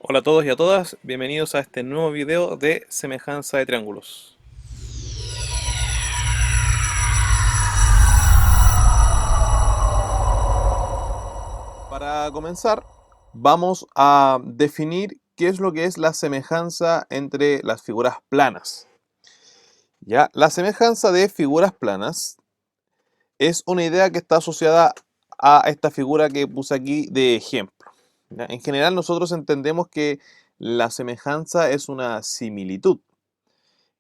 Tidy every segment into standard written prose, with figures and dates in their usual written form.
Hola a todos y a todas, bienvenidos a este nuevo video de semejanza de triángulos. Para comenzar, vamos a definir qué es lo que es la semejanza entre las figuras planas. ¿Ya? La semejanza de figuras planas es una idea que está asociada a esta figura que puse aquí de ejemplo. ¿Ya? En general nosotros entendemos que la semejanza es una similitud.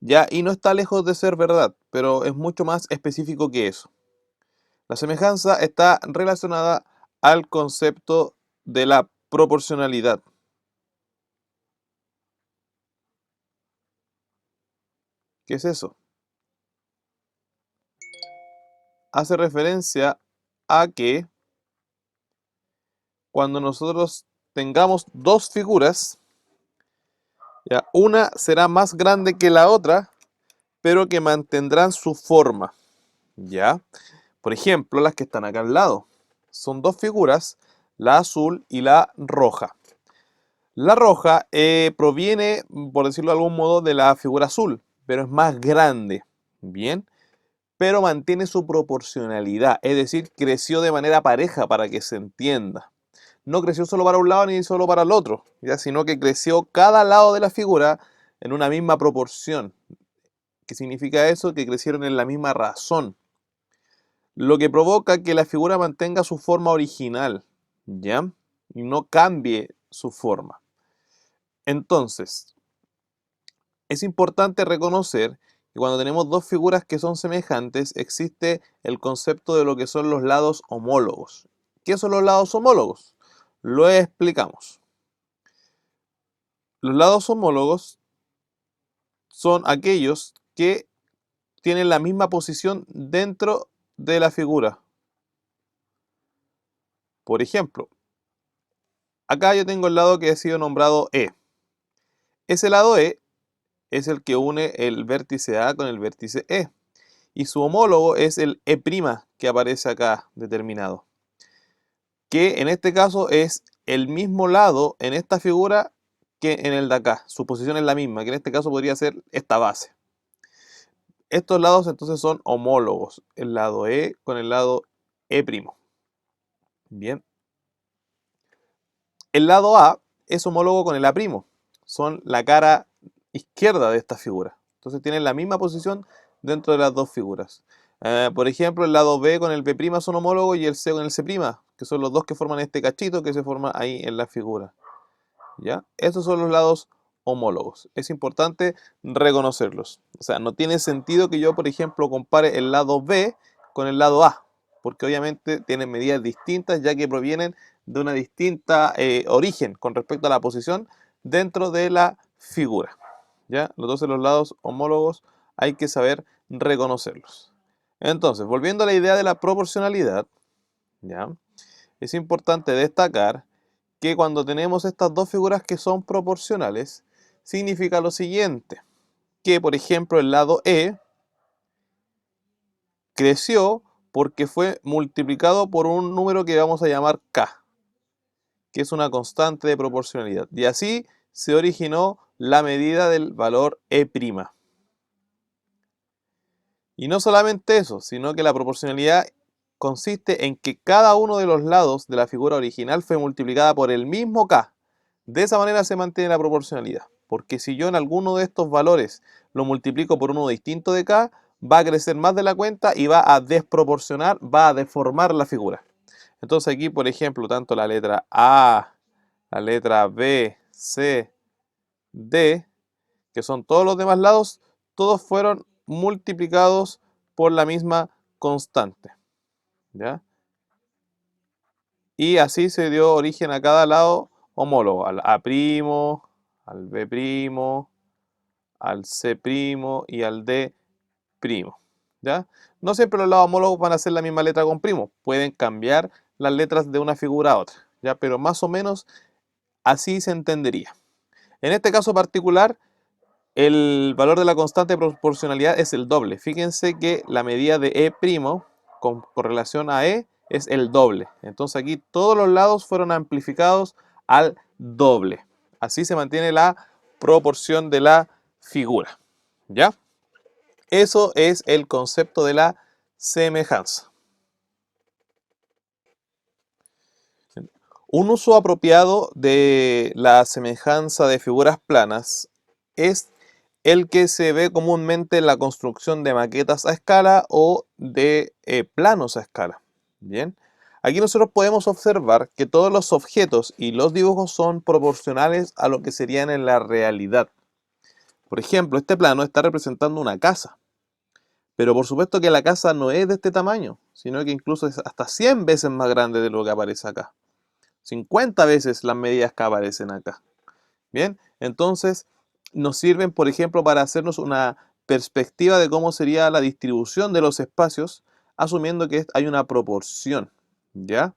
Ya, y no está lejos de ser verdad, pero es mucho más específico que eso. La semejanza está relacionada al concepto de la proporcionalidad. ¿Qué es eso? Hace referencia a que cuando nosotros tengamos dos figuras, ya, una será más grande que la otra, pero que mantendrán su forma. ¿Ya? Por ejemplo, las que están acá al lado. Son dos figuras, la azul y la roja. La roja proviene, por decirlo de algún modo, de la figura azul, pero es más grande, ¿bien? Pero mantiene su proporcionalidad, es decir, creció de manera pareja para que se entienda. No creció solo para un lado ni solo para el otro, ¿ya? Sino que creció cada lado de la figura en una misma proporción. ¿Qué significa eso? Que crecieron en la misma razón, lo que provoca que la figura mantenga su forma original, ¿ya? Y no cambie su forma. Entonces, es importante reconocer que cuando tenemos dos figuras que son semejantes, existe el concepto de lo que son los lados homólogos. ¿Qué son los lados homólogos? Lo explicamos. Los lados homólogos son aquellos que tienen la misma posición dentro de la figura. Por ejemplo, acá yo tengo el lado que ha sido nombrado E. Ese lado E es el que une el vértice A con el vértice E. Y su homólogo es el E' que aparece acá determinado. Que en este caso es el mismo lado en esta figura que en el de acá. Su posición es la misma, que en este caso podría ser esta base. Estos lados entonces son homólogos. El lado E con el lado E'. Bien. El lado A es homólogo con el A'. Son la cara izquierda de esta figura. Entonces tienen la misma posición dentro de las dos figuras. Por ejemplo, el lado B con el B' son homólogos y el C con el C', que son los dos que forman este cachito que se forma ahí en la figura. ¿Ya? Estos son los lados homólogos. Es importante reconocerlos. O sea, no tiene sentido que yo, por ejemplo, compare el lado B con el lado A, porque obviamente tienen medidas distintas ya que provienen de una distinta origen con respecto a la posición dentro de la figura. ¿Ya? Entonces los lados homólogos hay que saber reconocerlos. Entonces, volviendo a la idea de la proporcionalidad, ¿ya? Es importante destacar que cuando tenemos estas dos figuras que son proporcionales, significa lo siguiente, que por ejemplo el lado E creció porque fue multiplicado por un número que vamos a llamar K, que es una constante de proporcionalidad. Y así se originó la medida del valor E'. Y no solamente eso, sino que la proporcionalidad consiste en que cada uno de los lados de la figura original fue multiplicada por el mismo K. De esa manera se mantiene la proporcionalidad, porque si yo en alguno de estos valores lo multiplico por uno distinto de K, va a crecer más de la cuenta y va a desproporcionar, va a deformar la figura. Entonces aquí, por ejemplo, tanto la letra A, la letra B, C, D, que son todos los demás lados, todos fueron multiplicados por la misma constante. ¿Ya? Y así se dio origen a cada lado homólogo, al A', al B', al C' y al D'. ¿Ya? No siempre los lados homólogos van a ser la misma letra con primo, pueden cambiar las letras de una figura a otra, ¿ya? Pero más o menos así se entendería. En este caso particular, el valor de la constante de proporcionalidad es el doble. Fíjense que la medida de E' con relación a E es el doble. Entonces aquí todos los lados fueron amplificados al doble. Así se mantiene la proporción de la figura. ¿Ya? Eso es el concepto de la semejanza. Un uso apropiado de la semejanza de figuras planas es el que se ve comúnmente en la construcción de maquetas a escala o de planos a escala. Bien, aquí nosotros podemos observar que todos los objetos y los dibujos son proporcionales a lo que serían en la realidad. Por ejemplo, este plano está representando una casa, pero por supuesto que la casa no es de este tamaño, sino que incluso es hasta 100 veces más grande de lo que aparece acá. 50 veces las medidas que aparecen acá. Bien, entonces nos sirven, por ejemplo, para hacernos una perspectiva de cómo sería la distribución de los espacios, asumiendo que hay una proporción. ¿Ya?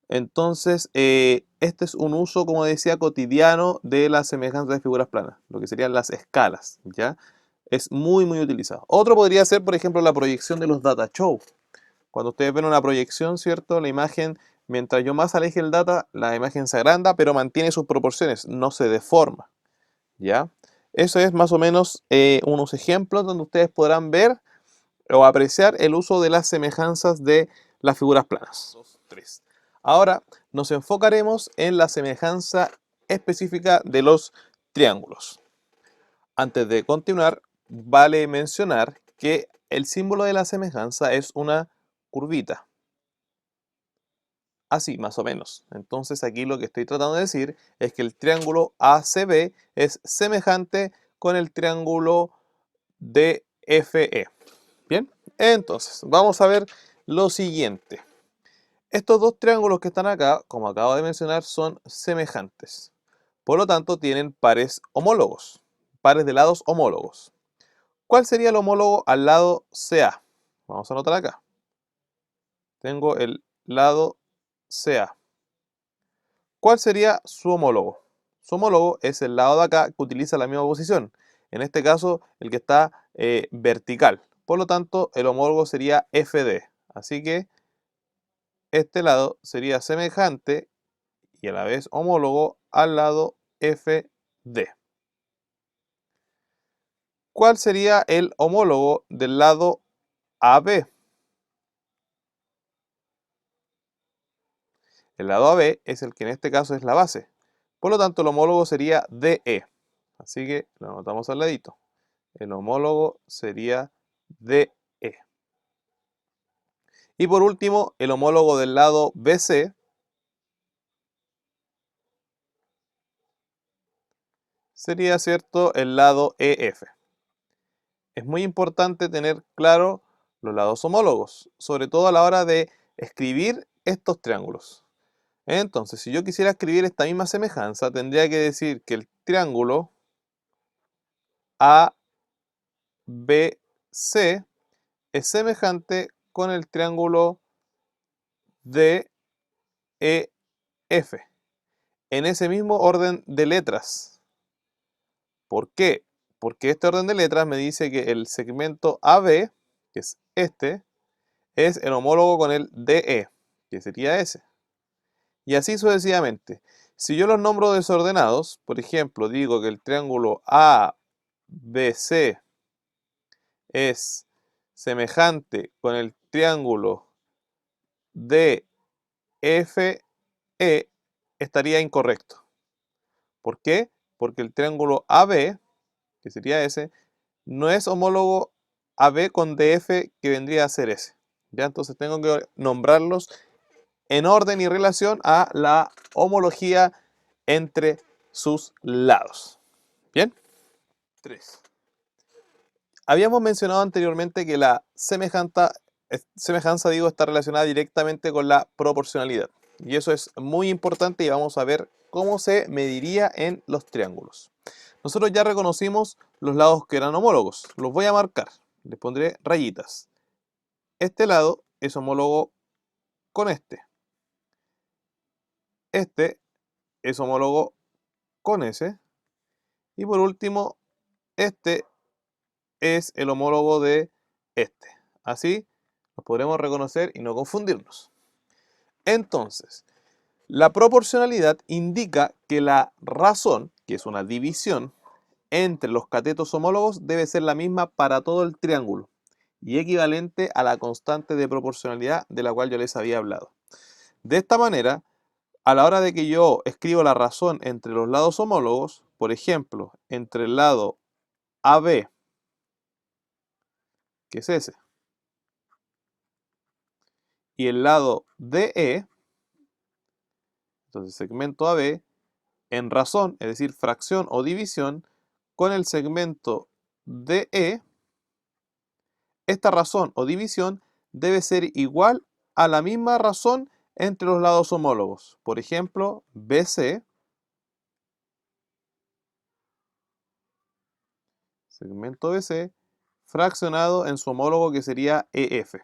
Entonces, este es un uso, como decía, cotidiano de la semejanza de figuras planas, lo que serían las escalas. ¿Ya? Es muy, muy utilizado. Otro podría ser, por ejemplo, la proyección de los data show. Cuando ustedes ven una proyección, ¿cierto? La imagen, mientras yo más aleje el data, la imagen se agranda, pero mantiene sus proporciones, no se deforma. ¿Ya? Eso es más o menos unos ejemplos donde ustedes podrán ver o apreciar el uso de las semejanzas de las figuras planas. 2, 3. Ahora nos enfocaremos en la semejanza específica de los triángulos. Antes de continuar, vale mencionar que el símbolo de la semejanza es una curvita. Así, más o menos. Entonces aquí lo que estoy tratando de decir es que el triángulo ACB es semejante con el triángulo DFE. Bien, entonces vamos a ver lo siguiente. Estos dos triángulos que están acá, como acabo de mencionar, son semejantes. Por lo tanto, tienen pares homólogos, pares de lados homólogos. ¿Cuál sería el homólogo al lado CA? Vamos a anotar acá. Tengo el lado CA. ¿Cuál sería su homólogo? Su homólogo es el lado de acá que utiliza la misma posición. En este caso, el que está vertical. Por lo tanto, el homólogo sería FD. Así que este lado sería semejante y a la vez homólogo al lado FD. ¿Cuál sería el homólogo del lado AB? El lado AB es el que en este caso es la base. Por lo tanto, el homólogo sería DE. Así que lo anotamos al ladito. El homólogo sería DE. Y por último, el homólogo del lado BC sería, ¿cierto?, el lado EF. Es muy importante tener claro los lados homólogos, sobre todo a la hora de escribir estos triángulos. Entonces, si yo quisiera escribir esta misma semejanza, tendría que decir que el triángulo ABC es semejante con el triángulo DEF en ese mismo orden de letras. ¿Por qué? Porque este orden de letras me dice que el segmento AB, que es este, es el homólogo con el DE, que sería ese. Y así sucesivamente. Si yo los nombro desordenados, por ejemplo, digo que el triángulo ABC es semejante con el triángulo DFE, estaría incorrecto. ¿Por qué? Porque el triángulo AB, que sería ese, no es homólogo AB con DF, que vendría a ser ese. ¿Ya? Entonces tengo que nombrarlos en orden y relación a la homología entre sus lados. ¿Bien? 3. Habíamos mencionado anteriormente que la semejanza, digo, está relacionada directamente con la proporcionalidad. Y eso es muy importante y vamos a ver cómo se mediría en los triángulos. Nosotros ya reconocimos los lados que eran homólogos. Los voy a marcar. Les pondré rayitas. Este lado es homólogo con este. Este es homólogo con ese. Y por último, este es el homólogo de este. Así los podremos reconocer y no confundirnos. Entonces, La proporcionalidad indica que la razón, que es una división, entre los catetos homólogos debe ser la misma para todo el triángulo y equivalente a la constante de proporcionalidad de la cual yo les había hablado. De esta manera, a la hora de que yo escribo la razón entre los lados homólogos, por ejemplo, entre el lado AB, que es ese, y el lado DE, entonces segmento AB, en razón, es decir, fracción o división, con el segmento DE, esta razón o división debe ser igual a la misma razón entre los lados homólogos. Por ejemplo, BC, segmento BC, fraccionado en su homólogo que sería EF.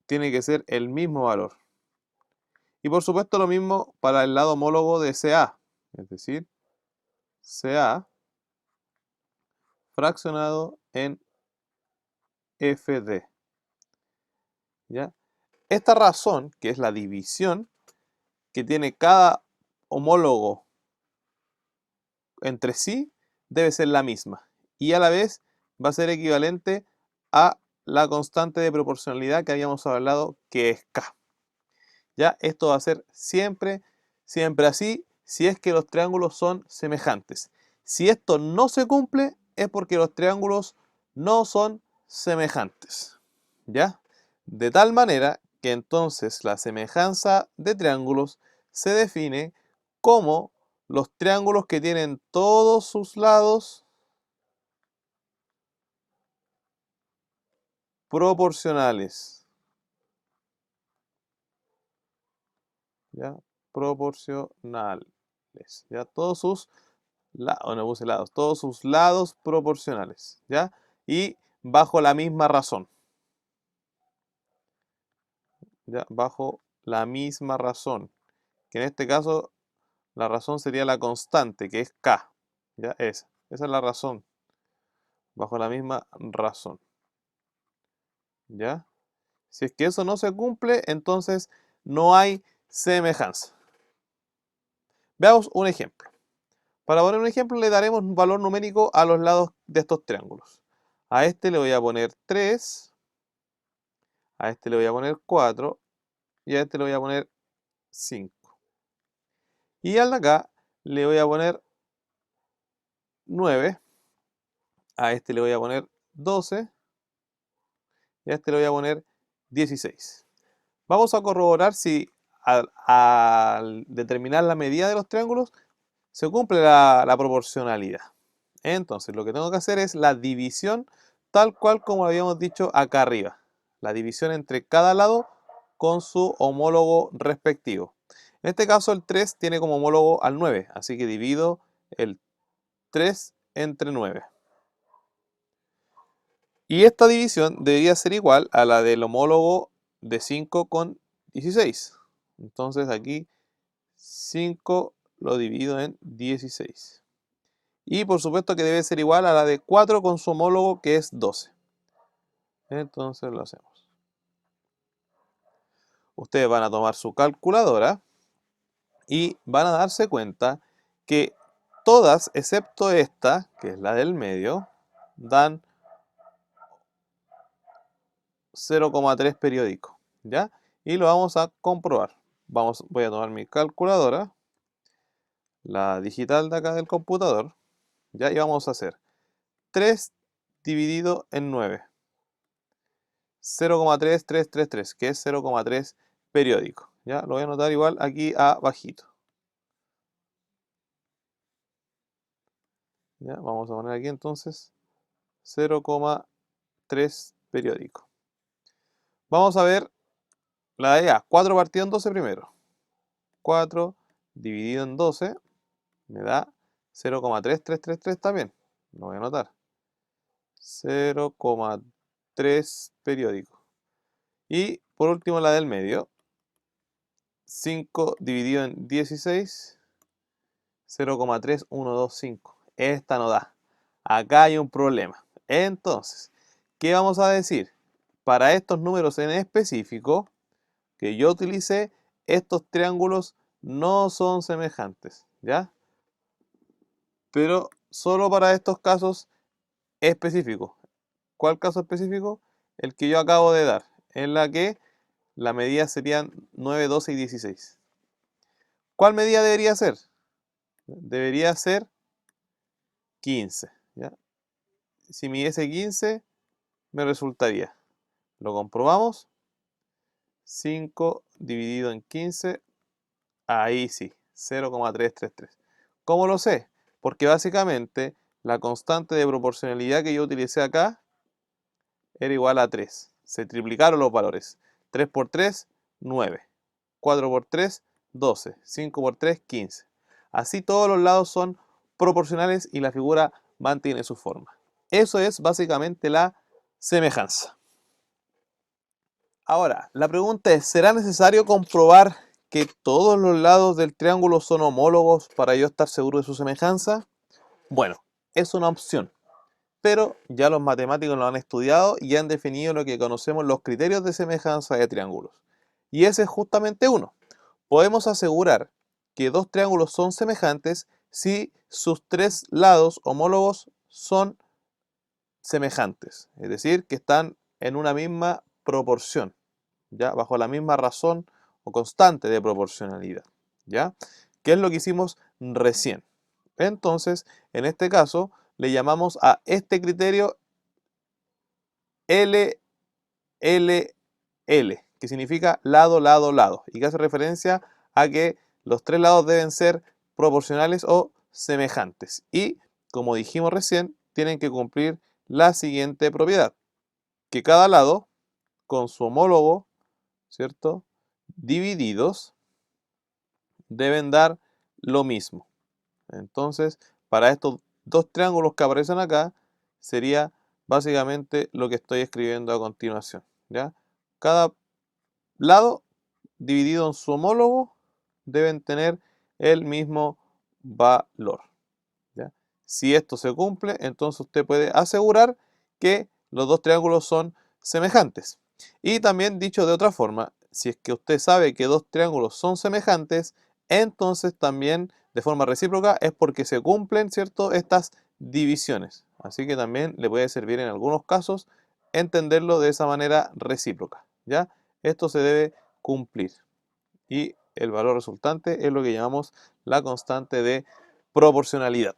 Tiene que ser el mismo valor. Y por supuesto lo mismo para el lado homólogo de CA, es decir, CA fraccionado en FD. ¿Ya? Esta razón, que es la división que tiene cada homólogo entre sí, debe ser la misma. Y a la vez va a ser equivalente a la constante de proporcionalidad que habíamos hablado, que es K. ¿Ya? Esto va a ser siempre, siempre así, si es que los triángulos son semejantes. Si esto no se cumple, es porque los triángulos no son semejantes. ¿Ya? De tal manera que entonces la semejanza de triángulos se define como los triángulos que tienen todos sus lados proporcionales. ¿Ya? Proporcionales. ¿Ya? Todos sus lados, todos sus lados proporcionales. ¿Ya? Y bajo la misma razón. ¿Ya? Bajo la misma razón. Que en este caso la razón sería la constante, que es K. ¿Ya? Esa es la razón. Bajo la misma razón. ¿Ya? Si es que eso no se cumple, entonces no hay semejanza. Veamos un ejemplo. Para poner un ejemplo, le daremos un valor numérico a los lados de estos triángulos. A este le voy a poner 3, a este le voy a poner 4 y a este le voy a poner 5. Y al de acá le voy a poner 9, a este le voy a poner 12 y a este le voy a poner 16. Vamos a corroborar si al determinar la medida de los triángulos se cumple la proporcionalidad. Entonces lo que tengo que hacer es la división tal cual como habíamos dicho acá arriba. La división entre cada lado con su homólogo respectivo. En este caso el 3 tiene como homólogo al 9, así que divido el 3 entre 9. Y esta división debería ser igual a la del homólogo de 5 con 16. Entonces aquí 5 lo divido en 16. Y por supuesto que debe ser igual a la de 4 con su homólogo que es 12. Entonces lo hacemos. Ustedes van a tomar su calculadora y van a darse cuenta que todas, excepto esta, que es la del medio, dan 0,3 periódico. ¿Ya? Y lo vamos a comprobar. Voy a tomar mi calculadora, la digital de acá del computador, ¿ya? Y vamos a hacer 3 dividido en 9. 0,3333, que es 0,3 periódico. ¿Ya? Lo voy a anotar igual aquí abajito. ¿Ya? Vamos a poner aquí entonces 0,3 periódico. Vamos a ver la de A. 4 partido en 12 primero. 4 dividido en 12 me da 0,3333 también. Lo voy a anotar. 0,3 periódico. Y por último la del medio. 5 dividido en 16. 0,3125. Esta no da. Acá hay un problema. Entonces, ¿qué vamos a decir? Para estos números en específico que yo utilicé estos triángulos no son semejantes, ¿ya? Pero solo para estos casos específicos. ¿Cuál caso específico? El que yo acabo de dar, en la que la medida serían 9, 12 y 16. ¿Cuál medida debería ser? Debería ser 15, ¿ya? Si midiese 15, me resultaría. Lo comprobamos. 5 dividido en 15, ahí sí, 0,333. ¿Cómo lo sé? Porque básicamente la constante de proporcionalidad que yo utilicé acá era igual a 3. Se triplicaron los valores. 3 por 3, 9. 4 por 3, 12. 5 por 3, 15. Así todos los lados son proporcionales y la figura mantiene su forma. Eso es básicamente la semejanza. Ahora, la pregunta es, ¿será necesario comprobar que todos los lados del triángulo son homólogos para yo estar seguro de su semejanza? Bueno, es una opción, pero ya los matemáticos lo han estudiado y han definido lo que conocemos los criterios de semejanza de triángulos. Y ese es justamente uno. Podemos asegurar que dos triángulos son semejantes si sus tres lados homólogos son semejantes, es decir, que están en una misma proporción, ¿ya? Bajo la misma razón o constante de proporcionalidad, ¿ya? ¿Qué es lo que hicimos recién? Entonces, en este caso, le llamamos a este criterio LLL, que significa lado, lado, lado, y que hace referencia a que los tres lados deben ser proporcionales o semejantes. Y, como dijimos recién, tienen que cumplir la siguiente propiedad, que cada lado, con su homólogo, ¿cierto?, divididos, deben dar lo mismo. Entonces, para estos dos triángulos que aparecen acá, sería básicamente lo que estoy escribiendo a continuación, ¿ya? Cada lado dividido en su homólogo deben tener el mismo valor, ¿ya? Si esto se cumple, entonces usted puede asegurar que los dos triángulos son semejantes. Y también dicho de otra forma, si es que usted sabe que dos triángulos son semejantes, entonces también de forma recíproca es porque se cumplen, ¿cierto?, estas divisiones. Así que también le puede servir en algunos casos entenderlo de esa manera recíproca, ¿ya? Esto se debe cumplir. Y el valor resultante es lo que llamamos la constante de proporcionalidad.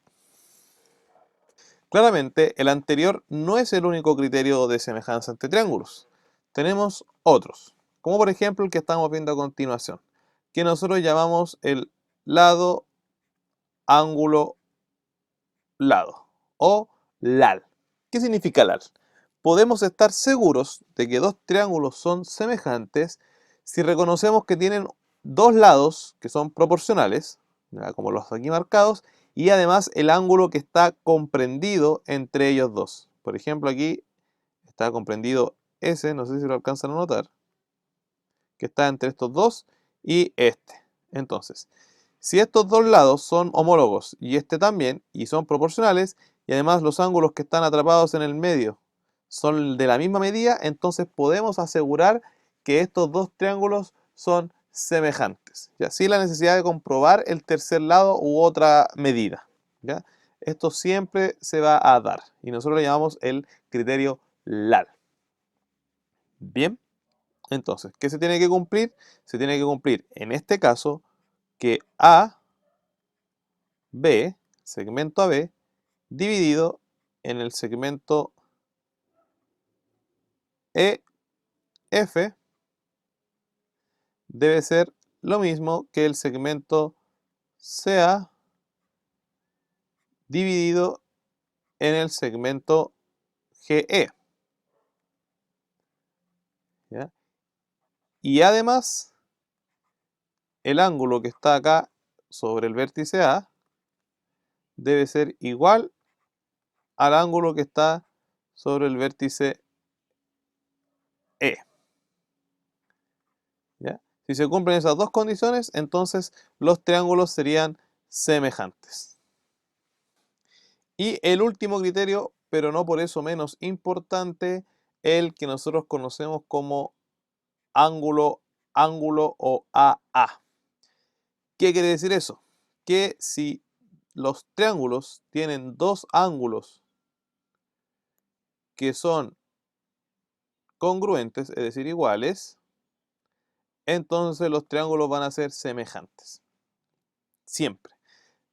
Claramente, el anterior no es el único criterio de semejanza entre triángulos. Tenemos otros, como por ejemplo el que estamos viendo a continuación, que nosotros llamamos el lado, ángulo, lado o LAL. ¿Qué significa LAL? Podemos estar seguros de que dos triángulos son semejantes si reconocemos que tienen dos lados que son proporcionales, ¿ya?, como los aquí marcados, y además el ángulo que está comprendido entre ellos dos. Por ejemplo, aquí está comprendido ese, no sé si lo alcanzan a notar, que está entre estos dos y este. Entonces, si estos dos lados son homólogos y este también, y son proporcionales, y además los ángulos que están atrapados en el medio son de la misma medida, entonces podemos asegurar que estos dos triángulos son semejantes, ¿ya? Sin la necesidad de comprobar el tercer lado u otra medida, ¿ya? Esto siempre se va a dar y nosotros le llamamos el criterio LAL. Bien, entonces, ¿qué se tiene que cumplir? Se tiene que cumplir, en este caso, que AB, segmento AB, dividido en el segmento EF debe ser lo mismo que el segmento CA dividido en el segmento GE, ¿ya? Y además, el ángulo que está acá sobre el vértice A debe ser igual al ángulo que está sobre el vértice E, ¿ya? Si se cumplen esas dos condiciones, entonces los triángulos serían semejantes. Y el último criterio, pero no por eso menos importante, el que nosotros conocemos como ángulo ángulo OAA. ¿Qué quiere decir eso? Que si los triángulos tienen dos ángulos que son congruentes, es decir, iguales, entonces los triángulos van a ser semejantes. Siempre.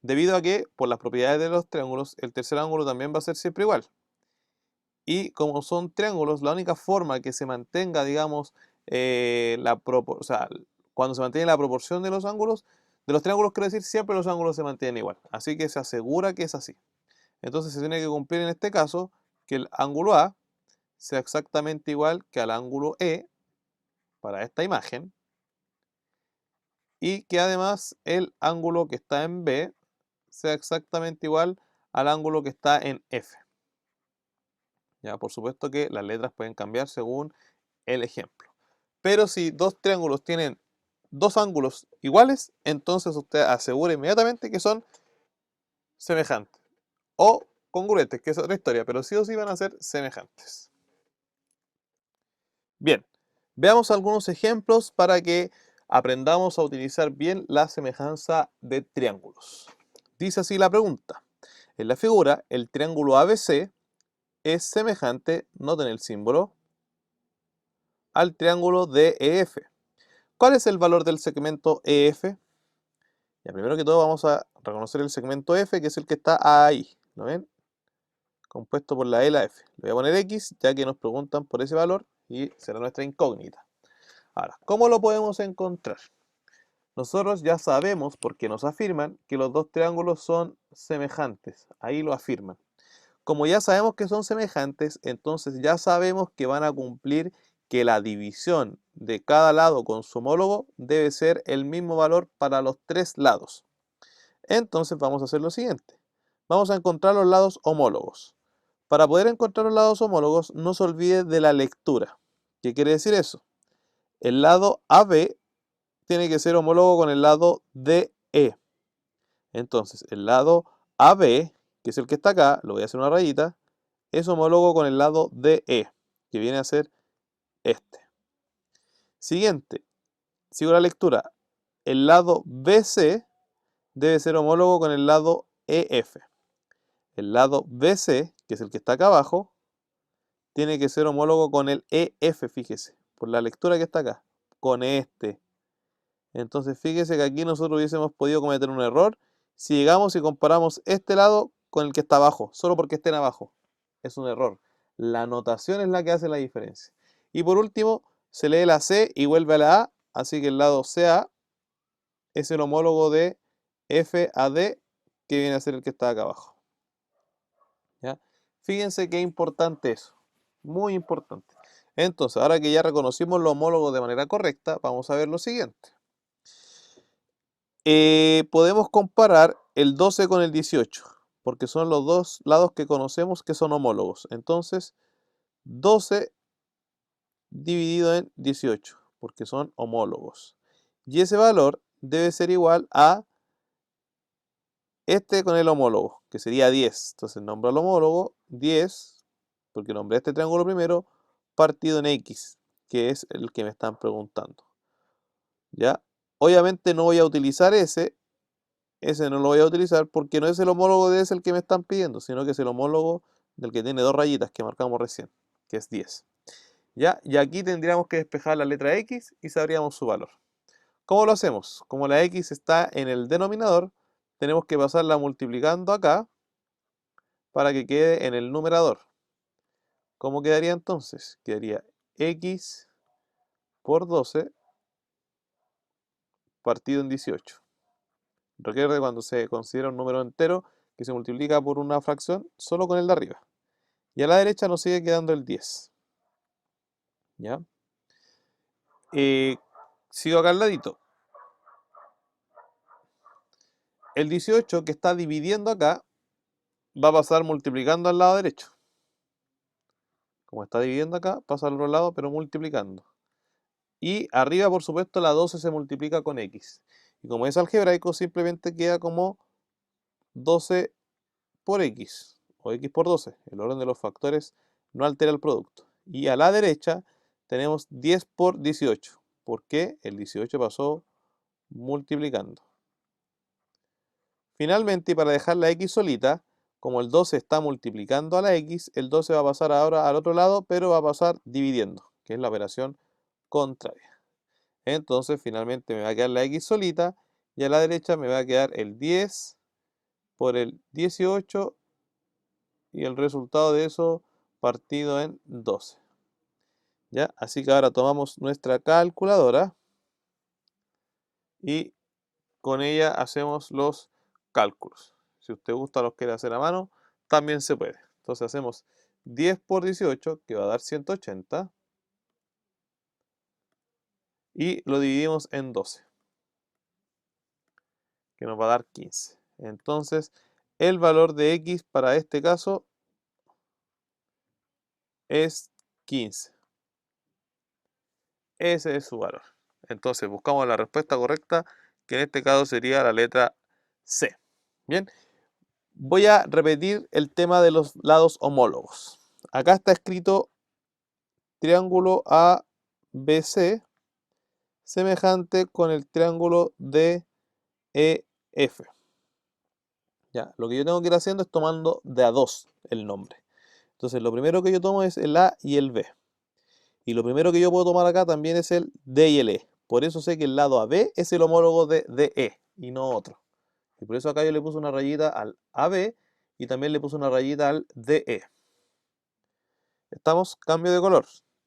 Debido a que, por las propiedades de los triángulos, el tercer ángulo también va a ser siempre igual. Y como son triángulos, la única forma que se mantenga, digamos, o sea, cuando se mantiene la proporción de los triángulos, quiero decir, siempre los ángulos se mantienen igual. Así que se asegura que es así. Entonces se tiene que cumplir en este caso que el ángulo A sea exactamente igual que al ángulo E para esta imagen y que además el ángulo que está en B sea exactamente igual al ángulo que está en F. Ya, por supuesto que las letras pueden cambiar según el ejemplo. Pero si dos triángulos tienen dos ángulos iguales, entonces usted asegura inmediatamente que son semejantes. O congruentes, que es otra historia, pero sí o sí van a ser semejantes. Bien, veamos algunos ejemplos para que aprendamos a utilizar bien la semejanza de triángulos. Dice así la pregunta. En la figura, el triángulo ABC es semejante, noten el símbolo, al triángulo DEF. ¿Cuál es el valor del segmento EF? Ya, primero que todo vamos a reconocer el segmento F, que es el que está ahí, ¿lo ven? Compuesto por la E y la F. Le voy a poner X, ya que nos preguntan por ese valor y será nuestra incógnita. Ahora, ¿cómo lo podemos encontrar? Nosotros ya sabemos, porque nos afirman, que los dos triángulos son semejantes. Ahí lo afirman. Como ya sabemos que son semejantes, entonces ya sabemos que van a cumplir que la división de cada lado con su homólogo debe ser el mismo valor para los tres lados. Entonces vamos a hacer lo siguiente. Vamos a encontrar los lados homólogos. Para poder encontrar los lados homólogos, no se olvide de la lectura. ¿Qué quiere decir eso? El lado AB tiene que ser homólogo con el lado DE. Entonces, el lado AB, que es el que está acá, lo voy a hacer una rayita, es homólogo con el lado DE, que viene a ser este. Siguiente, sigo la lectura. El lado BC debe ser homólogo con el lado EF. El lado BC, que es el que está acá abajo, tiene que ser homólogo con el EF, fíjese, por la lectura que está acá, con este. Entonces fíjese que aquí nosotros hubiésemos podido cometer un error si llegamos y comparamos este lado con el que está abajo, solo porque estén abajo. Es un error. La notación es la que hace la diferencia. Y por último, se lee la C y vuelve a la A, así que el lado CA es el homólogo de FAD, que viene a ser el que está acá abajo. ¿Ya? Fíjense qué importante eso. Muy importante. Entonces, ahora que ya reconocimos los homólogos de manera correcta, vamos a ver lo siguiente. Podemos comparar el 12 con el 18, porque son los dos lados que conocemos que son homólogos. Entonces, 12 dividido en 18, porque son homólogos. Y ese valor debe ser igual a este con el homólogo, que sería 10. Entonces, nombro al homólogo 10, porque nombré este triángulo primero, partido en X, que es el que me están preguntando. ¿Ya? Obviamente no voy a utilizar ese no lo voy a utilizar porque no es el homólogo de ese el que me están pidiendo, sino que es el homólogo del que tiene dos rayitas que marcamos recién, que es 10. ¿Ya? Y aquí tendríamos que despejar la letra X y sabríamos su valor. ¿Cómo lo hacemos? Como la X está en el denominador, tenemos que pasarla multiplicando acá para que quede en el numerador. ¿Cómo quedaría entonces? Quedaría X por 12 partido en 18. Recuerde cuando se considera un número entero que se multiplica por una fracción solo con el de arriba. Y a la derecha nos sigue quedando el 10. ¿Ya? Sigo acá al ladito. El 18 que está dividiendo acá va a pasar multiplicando al lado derecho. Como está dividiendo acá, pasa al otro lado, pero multiplicando. Y arriba, por supuesto, la 12 se multiplica con X. Y como es algebraico, simplemente queda como 12 por X, o X por 12. El orden de los factores no altera el producto. Y a la derecha tenemos 10 por 18. ¿Por qué? El 18 pasó multiplicando. Finalmente, y para dejar la x solita, como el 12 está multiplicando a la x, el 12 va a pasar ahora al otro lado, pero va a pasar dividiendo, que es la operación contraria. Entonces, finalmente me va a quedar la x solita, y a la derecha me va a quedar el 10 por el 18, y el resultado de eso partido en 12. ¿Ya? Así que ahora tomamos nuestra calculadora y con ella hacemos los cálculos. Si usted gusta los quiere hacer a mano, también se puede. Entonces hacemos 10 por 18, que va a dar 180, y lo dividimos en 12, que nos va a dar 15. Entonces, el valor de x para este caso es 15. Ese es su valor. Entonces, buscamos la respuesta correcta, que en este caso sería la letra C. Bien, voy a repetir el tema de los lados homólogos. Acá está escrito triángulo ABC semejante con el triángulo DEF. Ya, lo que yo tengo que ir haciendo es tomando de a dos el nombre. Entonces, lo primero que yo tomo es el A y el B. Y lo primero que yo puedo tomar acá también es el D y el E. Por eso sé que el lado AB es el homólogo de DE y no otro. Y por eso acá yo le puse una rayita al AB y también le puse una rayita al DE. Estamos, cambio de color.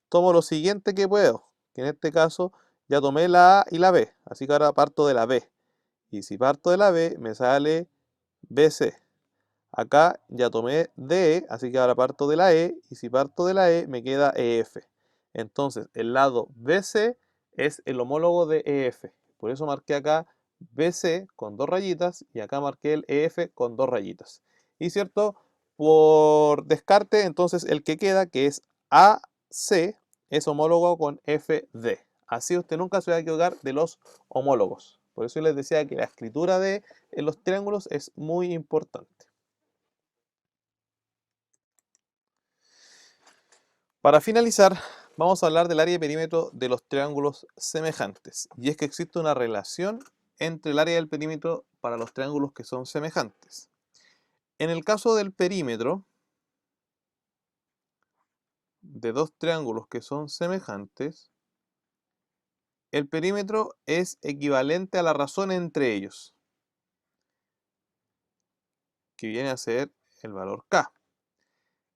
Tomo lo siguiente que puedo, que en este caso ya tomé la A y la B, así que ahora parto de la B. Y si parto de la B, me sale BC. Acá ya tomé DE, así que ahora parto de la E, y si parto de la E, me queda EF. Entonces, el lado BC es el homólogo de EF. Por eso marqué acá BC con dos rayitas, y acá marqué el EF con dos rayitas. Y cierto, por descarte, entonces el que queda, que es AC, es homólogo con FD. Así usted nunca se va a equivocar de los homólogos. Por eso yo les decía que la escritura de los triángulos es muy importante. Para finalizar, vamos a hablar del área de perímetro de los triángulos semejantes. Y es que existe una relación entre el área del perímetro para los triángulos que son semejantes. En el caso del perímetro de dos triángulos que son semejantes, el perímetro es equivalente a la razón entre ellos, que viene a ser el valor K.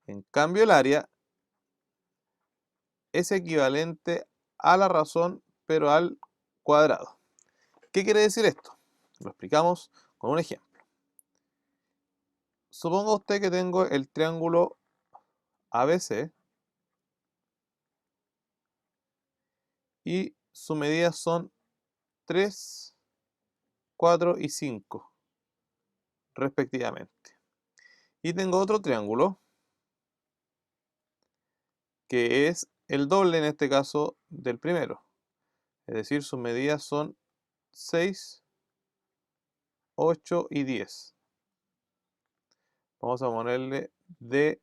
En cambio, el área es equivalente a la razón, pero al cuadrado. ¿Qué quiere decir esto? Lo explicamos con un ejemplo. Suponga usted que tengo el triángulo ABC y sus medidas son 3, 4 y 5 respectivamente. Y tengo otro triángulo que es el doble en este caso del primero. Es decir, sus medidas son 6, 8 y 10. Vamos a ponerle DEF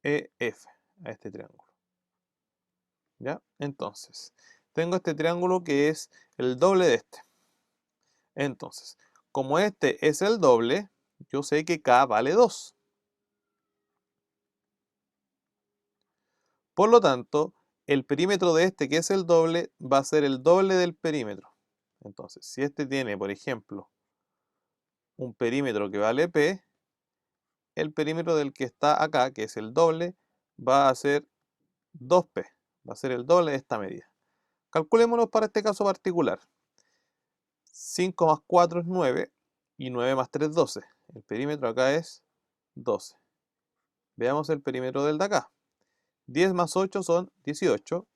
a este triángulo. ¿Ya? Entonces, tengo este triángulo que es el doble de este. Entonces, como este es el doble, yo sé que K vale 2. Por lo tanto, el perímetro de este, que es el doble, va a ser el doble del perímetro. Entonces, si este tiene, por ejemplo, un perímetro que vale P, el perímetro del que está acá, que es el doble, va a ser 2P. Va a ser el doble de esta medida. Calculémonos para este caso particular. 5 más 4 es 9 y 9 más 3 es 12. El perímetro acá es 12. Veamos el perímetro del de acá. 10 más 8 son 18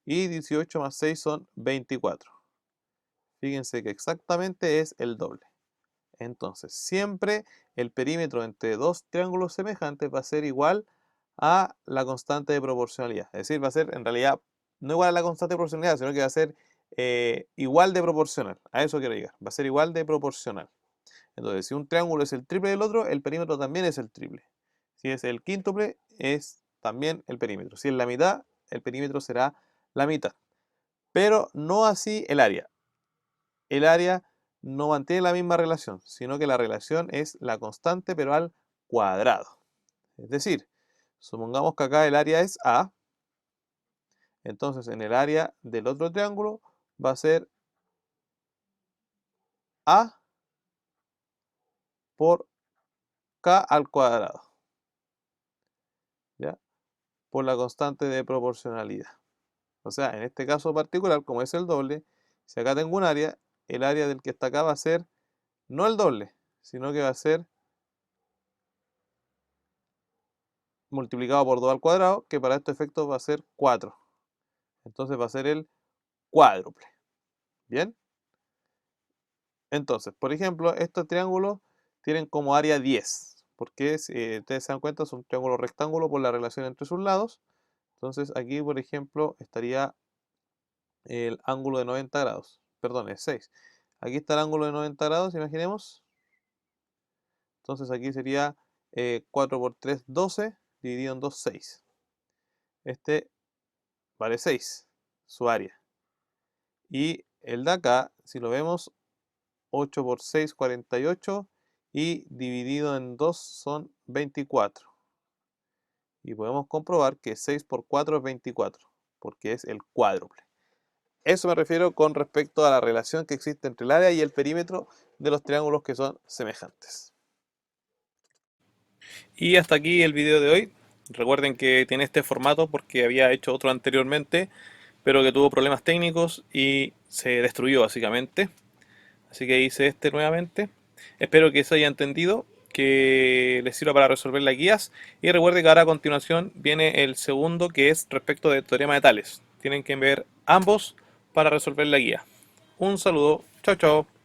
y 18 más 6 son 24. Fíjense que exactamente es el doble. Entonces, siempre el perímetro entre dos triángulos semejantes va a ser igual a la constante de proporcionalidad. Es decir, va a ser en realidad no igual a la constante de proporcionalidad, sino que va a ser igual de proporcional. A eso quiero llegar. Va a ser igual de proporcional. Entonces, si un triángulo es el triple del otro, el perímetro también es el triple. Si es el quíntuple, es también el perímetro. Si es la mitad, el perímetro será la mitad. pero no así el área. El área no mantiene la misma relación, sino que la relación es la constante pero al cuadrado. Es decir, supongamos que acá el área es A, entonces en el área del otro triángulo va a ser A por K al cuadrado, ¿ya? Por la constante de proporcionalidad. O sea, en este caso particular, como es el doble, si acá tengo un área, el área del que está acá va a ser no el doble, sino que va a ser multiplicado por 2 al cuadrado, que para estos efectos va a ser 4. Entonces va a ser el cuádruple. ¿Bien? Entonces, por ejemplo, estos triángulos tienen como área 10, porque si ustedes se dan cuenta son triángulos rectángulos por la relación entre sus lados. Entonces aquí, por ejemplo, estaría el ángulo de 90 grados. Perdón, es 6. Aquí está el ángulo de 90 grados, imaginemos. Entonces aquí sería 4 por 3, 12, dividido en 2, 6. Este vale 6, su área. Y el de acá, si lo vemos, 8 por 6, 48, y dividido en 2 son 24. Y podemos comprobar que 6 por 4 es 24, porque es el cuádruple. Eso me refiero con respecto a la relación que existe entre el área y el perímetro de los triángulos que son semejantes. Y hasta aquí el video de hoy. Recuerden que tiene este formato porque había hecho otro anteriormente, pero que tuvo problemas técnicos y se destruyó básicamente. Así que hice este nuevamente. Espero que se haya entendido, que les sirva para resolver las guías. Y recuerde que ahora a continuación viene el segundo, que es respecto del teorema de Tales. Tienen que ver ambos para resolver la guía. Un saludo. Chao, chao.